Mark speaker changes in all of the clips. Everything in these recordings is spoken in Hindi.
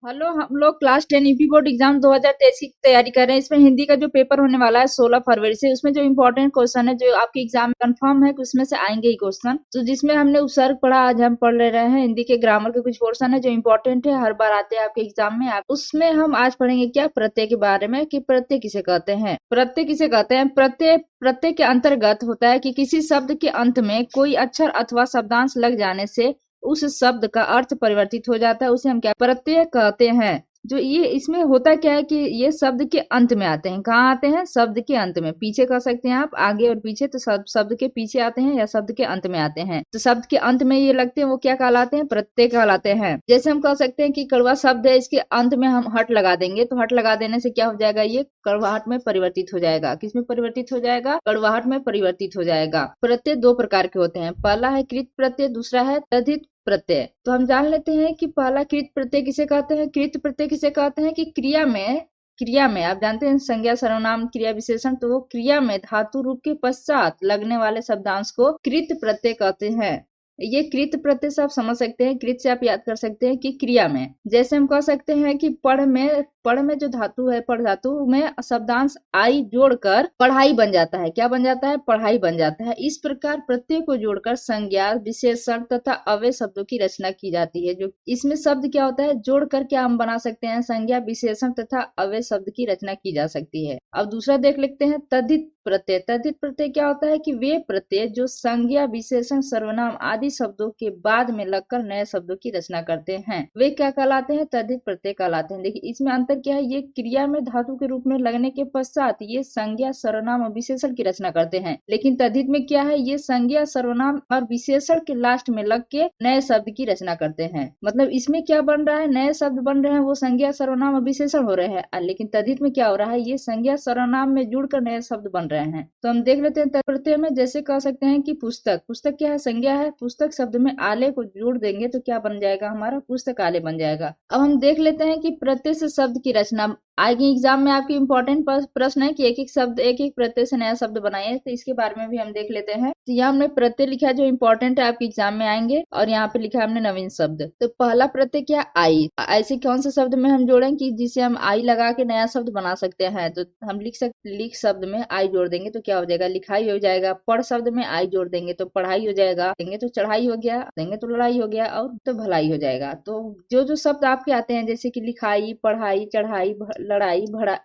Speaker 1: हेलो, हम लोग क्लास 10 यूपी बोर्ड एग्जाम 2023 की तैयारी कर रहे हैं। इसमें हिंदी का जो पेपर होने वाला है 16 फरवरी से, उसमें जो इम्पोर्टेंट क्वेश्चन है जो आपके एग्जाम में कंफर्म है कि उसमें से आएंगे ही क्वेश्चन। तो जिसमें हमने उपसर्ग पढ़ा, आज हम पढ़ ले रहे हैं हिंदी के ग्रामर के कुछ पोर्शन है जो इम्पोर्टेंट है, हर बार आते हैं आपके एग्जाम में। आप उसमें हम आज पढ़ेंगे क्या, प्रत्यय के बारे में कि प्रत्यय किसे कहते हैं। प्रत्यय किसे कहते हैं? प्रत्यय प्रत्यय के अंतर्गत होता है कि किसी शब्द के अंत में कोई अक्षर अथवा शब्दांश लग जाने से उस शब्द का अर्थ परिवर्तित हो जाता है, उसे हम क्या प्रत्यय कहते हैं। जो ये इसमें होता क्या है कि ये शब्द के अंत में आते हैं। कहाँ आते हैं? शब्द के अंत में। पीछे कह सकते हैं आप, आगे और पीछे, तो शब्द के पीछे आते हैं या शब्द के अंत में आते हैं। तो शब्द के अंत में ये लगते हैं, वो क्या कहलाते हैं? प्रत्यय कहलाते हैं। जैसे हम कह सकते हैं कि कड़वा शब्द है, इसके अंत में हम हट लगा देंगे, तो हट लगा देने से क्या हो जाएगा? ये कड़वाहट में परिवर्तित हो जाएगा। किसमें परिवर्तित हो जाएगा? कड़वाहट में परिवर्तित हो जाएगा। प्रत्यय दो प्रकार के होते हैं, पहला है कृत प्रत्यय, दूसरा है तद्धित प्रत्यय। तो हम जान लेते हैं कि पहला कृत प्रत्यय किसे कहते हैं। कृत प्रत्यय किसे कहते हैं कि क्रिया में आप जानते हैं संज्ञा सर्वनाम क्रिया विशेषण, तो वो क्रिया में धातु रूप के पश्चात लगने वाले शब्दांश को कृत प्रत्यय कहते हैं। ये कृत प्रत्यय से आप समझ सकते हैं, कृत से आप याद कर सकते हैं कि क्रिया में। जैसे हम कह सकते हैं कि पढ़ में जो धातु है, पढ़ धातु में शब्दांश आई जोड़कर पढ़ाई बन जाता है। क्या बन जाता है? पढ़ाई बन जाता है। इस प्रकार प्रत्यय को जोड़कर संज्ञा विशेषण तथा अव्यय शब्दों की रचना की जाती है। जो इसमें शब्द क्या होता है? जोड़ कर क्या हम बना सकते हैं? संज्ञा विशेषण तथा अव्यय शब्द की रचना की जा सकती है। अब दूसरा देख लेते हैं, तद्धित प्रत्यय। तद्धित प्रत्यय क्या होता है कि वे प्रत्यय जो संज्ञा विशेषण सर्वनाम आदि शब्दों के बाद में लगकर नए शब्दों की रचना करते हैं, वे क्या कहलाते हैं? तद्धित प्रत्यय कहलाते हैं। देखिए इसमें अंतर क्या है, ये क्रिया में धातु के रूप में लगने के पश्चात ये संज्ञा सर्वनाम और विशेषण की रचना करते हैं। लेकिन तद्धित में क्या है, ये संज्ञा सर्वनाम और विशेषण के लास्ट में लग के नए शब्द की रचना करते हैं। मतलब इसमें क्या बन रहा है? नए शब्द बन रहे हैं, वो संज्ञा सर्वनाम और विशेषण हो रहे हैं। लेकिन तद्धित में क्या हो रहा है, ये संज्ञा सर्वनाम में जुड़कर नए शब्द बन रहे हैं। तो हम देख लेते हैं तद्धित प्रत्यय में। जैसे कह सकते हैं कि पुस्तक, पुस्तक क्या है? संज्ञा है। पुस्तक शब्द में आले को जोड़ देंगे तो क्या बन जाएगा? हमारा पुस्तकालय बन जाएगा। अब हम देख लेते हैं कि प्रत्यय से शब्द की रचना। आगे एग्जाम में आपकी इंपॉर्टेंट प्रश्न है कि एक एक शब्द, एक एक प्रत्यय से नया शब्द बनाइए, तो इसके बारे में भी हम देख लेते हैं। तो यहाँ हमने प्रत्यय लिखा है जो इंपॉर्टेंट है, आपके एग्जाम में आएंगे, और यहाँ पे लिखा है हमने नवीन शब्द। तो पहला प्रत्यय क्या? आई। ऐसे कौन से शब्द में हम जोड़ें कि जिसे हम आई लगा के नया शब्द बना सकते हैं? तो हम लिख शब्द में आई जोड़ देंगे तो क्या हो जाएगा? लिखाई हो जाएगा। पढ़ शब्द में आई जोड़ देंगे तो पढ़ाई हो जाएगा। देंगे तो चढ़ाई हो गया, देंगे तो लड़ाई हो गया, और तो भलाई हो जाएगा। तो जो जो शब्द आपके आते हैं जैसे कि लिखाई, पढ़ाई, चढ़ाई, लड़ाई,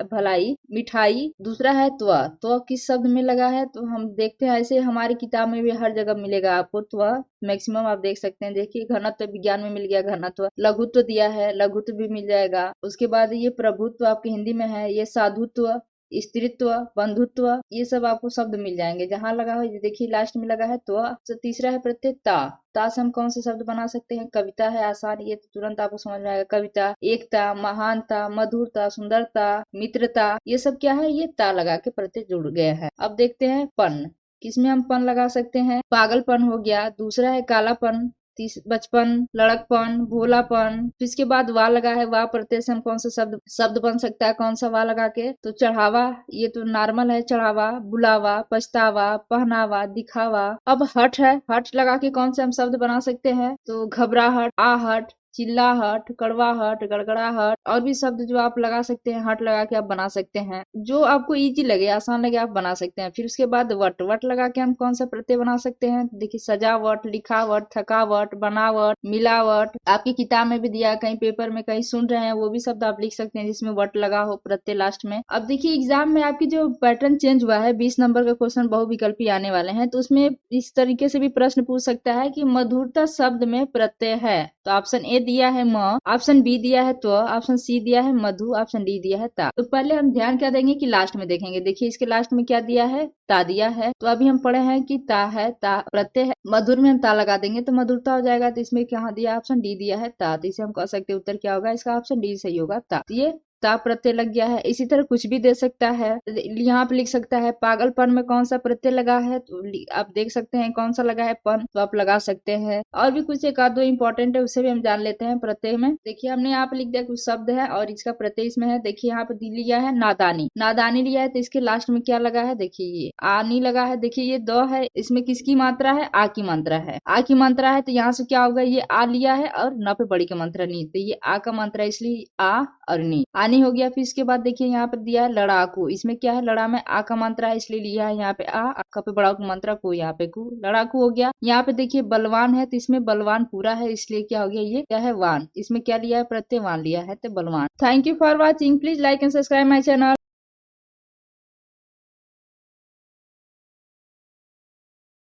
Speaker 1: भलाई, मिठाई। दूसरा है त्व। त्व किस शब्द में लगा है? तो हम देखते हैं, ऐसे हमारी किताब में भी हर जगह मिलेगा आपको त्व। मैक्सिमम आप देख सकते हैं। देखिए घनत्व विज्ञान में मिल गया घनत्व। लघुत्व दिया है, लघुत्व भी मिल जाएगा। उसके बाद ये प्रभुत्व आपके हिंदी में है। ये साधुत्व, स्त्रीत्व, बंधुत्व, ये सब आपको शब्द मिल जाएंगे जहां लगा हो। ये देखिए लास्ट में लगा है त्व। तो तीसरा है प्रत्यय ता। ता से हम कौन से शब्द बना सकते हैं? कविता है आसान, ये तो तुरंत आपको समझ में आएगा। कविता, एकता, महानता, मधुरता, सुंदरता, मित्रता, ये सब क्या है? ये ता लगा के प्रत्यय जुड़ गए हैं। अब देखते हैं पन। किसमें हम पन लगा सकते हैं? पागलपन हो गया। दूसरा है कालापन, बचपन, लड़कपन, भोलापन। फिर इसके बाद वाह लगा है। वाह प्रत्यय से हम कौन सा शब्द शब्द बन सकता है? कौन सा वाह लगा के? तो चढ़ावा, ये तो नॉर्मल है। चढ़ावा, बुलावा, पछतावा, पहनावा, दिखावा। अब हट है। हट लगा के कौन से हम शब्द बना सकते हैं? तो घबराहट, आहट, चिल्लाहट, कड़वाहट, गड़गड़ाहट, और भी शब्द जो आप लगा सकते हैं, हट लगा के आप बना सकते हैं। जो आपको इजी लगे, आसान लगे, आप बना सकते हैं। फिर उसके बाद वट। वट लगा के हम कौन सा प्रत्यय बना सकते हैं? देखिए सजावट, लिखावट, थकावट, बनावट, मिलावट। आपकी किताब में भी दिया है, कहीं पेपर में कहीं सुन रहे हैं, वो भी शब्द आप लिख सकते हैं जिसमें वट लगा हो प्रत्यय लास्ट में। अब देखिए एग्जाम में आपकी जो पैटर्न चेंज हुआ है, 20 नंबर का क्वेश्चन बहुविकल्पी आने वाले हैं, तो उसमें इस तरीके से भी प्रश्न पूछ सकता है कि मधुरता शब्द में प्रत्यय है। तो ऑप्शन ए दिया है म, ऑप्शन बी दिया है त्व, ऑप्शन सी दिया है मधु, ऑप्शन डी दिया है ता। तो पहले हम ध्यान क्या देंगे कि लास्ट में देखेंगे। देखिए इसके लास्ट में क्या दिया है? ता दिया है। तो अभी हम पढ़े हैं कि ता है, ता प्रत्यय है। मधुर में हम ता लगा देंगे तो मधुरता हो जाएगा। तो इसमें क्या दिया? ऑप्शन डी दिया है ता। तो इसे हम कह सकते हैं उत्तर क्या होगा इसका? ऑप्शन डी सही होगा, ता। तो ये ता प्रत्यय लग गया है। इसी तरह कुछ भी दे सकता है, यहाँ पे लिख सकता है पागलपन में कौन सा प्रत्यय लगा है, तो आप देख सकते हैं कौन सा लगा है, पन, तो आप लगा सकते हैं। और भी कुछ एक आध दो इंपॉर्टेंट है, उसे भी हम जान लेते हैं प्रत्यय में। देखिए हमने यहाँ पे लिख दिया कुछ शब्द है और इसका प्रत्यय इसमें है। देखिए यहाँ पे लिया है नादानी, नादानी लिया है, तो इसके लास्ट में क्या लगा है, देखिए ये आनी लगा है। देखिए ये द है, इसमें किसकी मात्रा है, आ की मात्रा है, आ की मात्रा है, तो यहाँ से क्या होगा, ये आ लिया है और न पे बड़ी का मात्रा नहीं, तो ये आ का मात्रा इसलिए आ और नी, आनी हो गया। फिर इसके बाद देखिए यहाँ पे दिया है लड़ाकू, इसमें क्या है, लड़ा में आ का मात्रा है इसलिए लिया है यहाँ पे आ पे बड़ा मात्रा को, यहाँ पे कु, लड़ाकू हो गया। यहाँ पे देखिए बलवान है, तो इसमें बलवान पूरा है इसलिए क्या हो गया, ये क्या है, वान, इसमें क्या लिया है, प्रत्यय वान लिया है, तो बलवान। Thank you for watching, please like and subscribe my channel.